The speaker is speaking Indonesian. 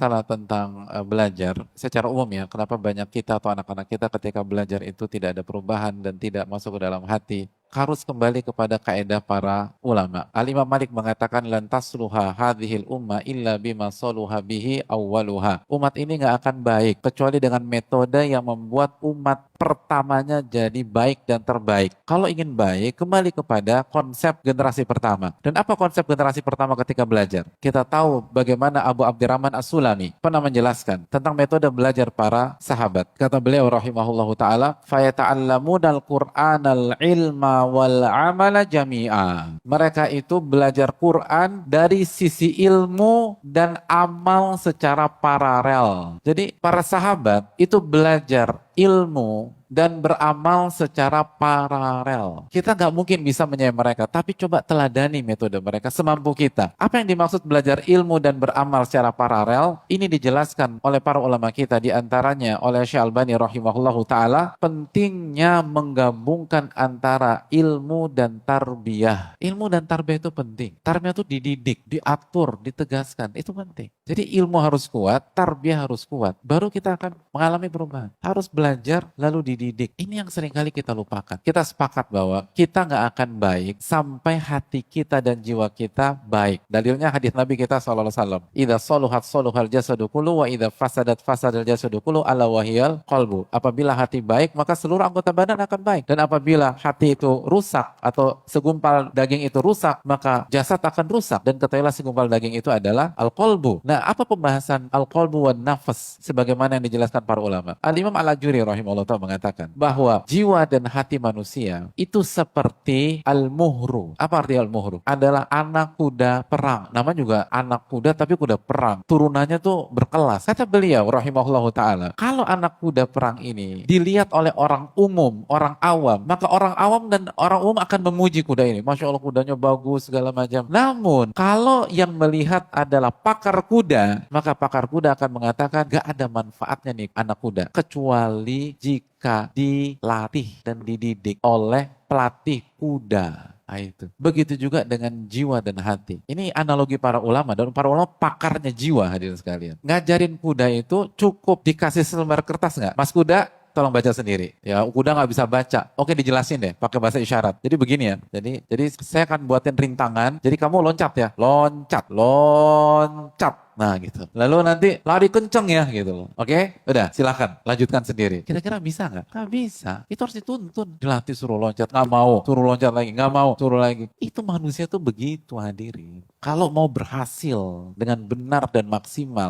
masalah tentang belajar secara umum ya, kenapa banyak kita atau anak-anak kita ketika belajar itu tidak ada perubahan dan tidak masuk ke dalam hati, harus kembali kepada kaidah para ulama. Al-Imam Malik mengatakan lan tasluha hadhil umma illa bima saluha bihi awwaluha. Umat ini nggak akan baik kecuali dengan metode yang membuat umat pertamanya jadi baik dan terbaik. Kalau ingin baik, kembali kepada konsep generasi pertama. Dan apa konsep generasi pertama ketika belajar? Kita tahu bagaimana Abu Abdurrahman As-Sulami pernah menjelaskan tentang metode belajar para sahabat. Kata beliau rahimahullahu ta'ala, fayata'allamuna al-Qur'anal ilma wal amala jami'a. Mereka itu belajar Quran dari sisi ilmu dan amal secara paralel. Jadi para sahabat itu belajar ilmu dan beramal secara paralel. Kita nggak mungkin bisa menyamai mereka, tapi coba teladani metode mereka semampu kita. Apa yang dimaksud belajar ilmu dan beramal secara paralel? Ini dijelaskan oleh para ulama kita, diantaranya oleh Syekh Albani rahimahullahu ta'ala, pentingnya menggabungkan antara ilmu dan tarbiyah. Ilmu dan tarbiyah itu penting. Tarbiyah itu dididik, diatur, ditegaskan, itu penting. Jadi ilmu harus kuat, tarbiyah harus kuat. Baru kita akan mengalami perubahan. Harus belajar lalu dididik. Ini yang seringkali kita lupakan. Kita sepakat bahwa kita nggak akan baik sampai hati kita dan jiwa kita baik. Dalilnya hadis Nabi kita SAW. Idza saluhat saluhal jasadu kullu wa idza fasadat fasadal jasadu kullu ala wahiyal qalbu. Apabila hati baik, maka seluruh anggota badan akan baik. Dan apabila hati itu rusak atau segumpal daging itu rusak, maka jasad akan rusak. Dan ketahuilah segumpal daging itu adalah al-qalbu. Nah, apa pembahasan al-qalbu wan nafas sebagaimana yang dijelaskan para ulama? Al-Imam Al-Ajuri rahimahullah mengatakan bahwa jiwa dan hati manusia itu seperti al-muhru. Apa arti al-muhru? Adalah anak kuda perang. Nama juga anak kuda tapi kuda perang. Turunannya tuh berkelas. Kata beliau rahimahullah ta'ala, kalau anak kuda perang ini dilihat oleh orang umum, orang awam, maka orang awam dan orang umum akan memuji kuda ini. Masya Allah kudanya bagus segala macam. Namun kalau yang melihat adalah pakar kuda, maka pakar kuda akan mengatakan gak ada manfaatnya nih anak kuda kecuali jika dilatih dan dididik oleh pelatih kuda. Nah, itu. Begitu juga dengan jiwa dan hati. Ini analogi para ulama, dan para ulama pakarnya jiwa hadirin sekalian. Ngajarin kuda itu cukup dikasih selembar kertas nggak? Mas kuda, tolong baca sendiri. Ya, kuda nggak bisa baca. Oke, dijelasin deh pakai bahasa isyarat. Jadi begini ya. Jadi saya akan buatin rintangan. Jadi kamu loncat ya. Loncat, loncat. Nah gitu. Lalu nanti lari kenceng ya gitu loh. Oke? Udah silakan lanjutkan sendiri. Kira-kira bisa nggak? Nggak bisa. Itu harus dituntun. Dilatih suruh loncat. Nggak mau. Suruh loncat lagi. Nggak mau. Suruh lagi. Itu manusia tuh begitu hadirin. Kalau mau berhasil dengan benar dan maksimal.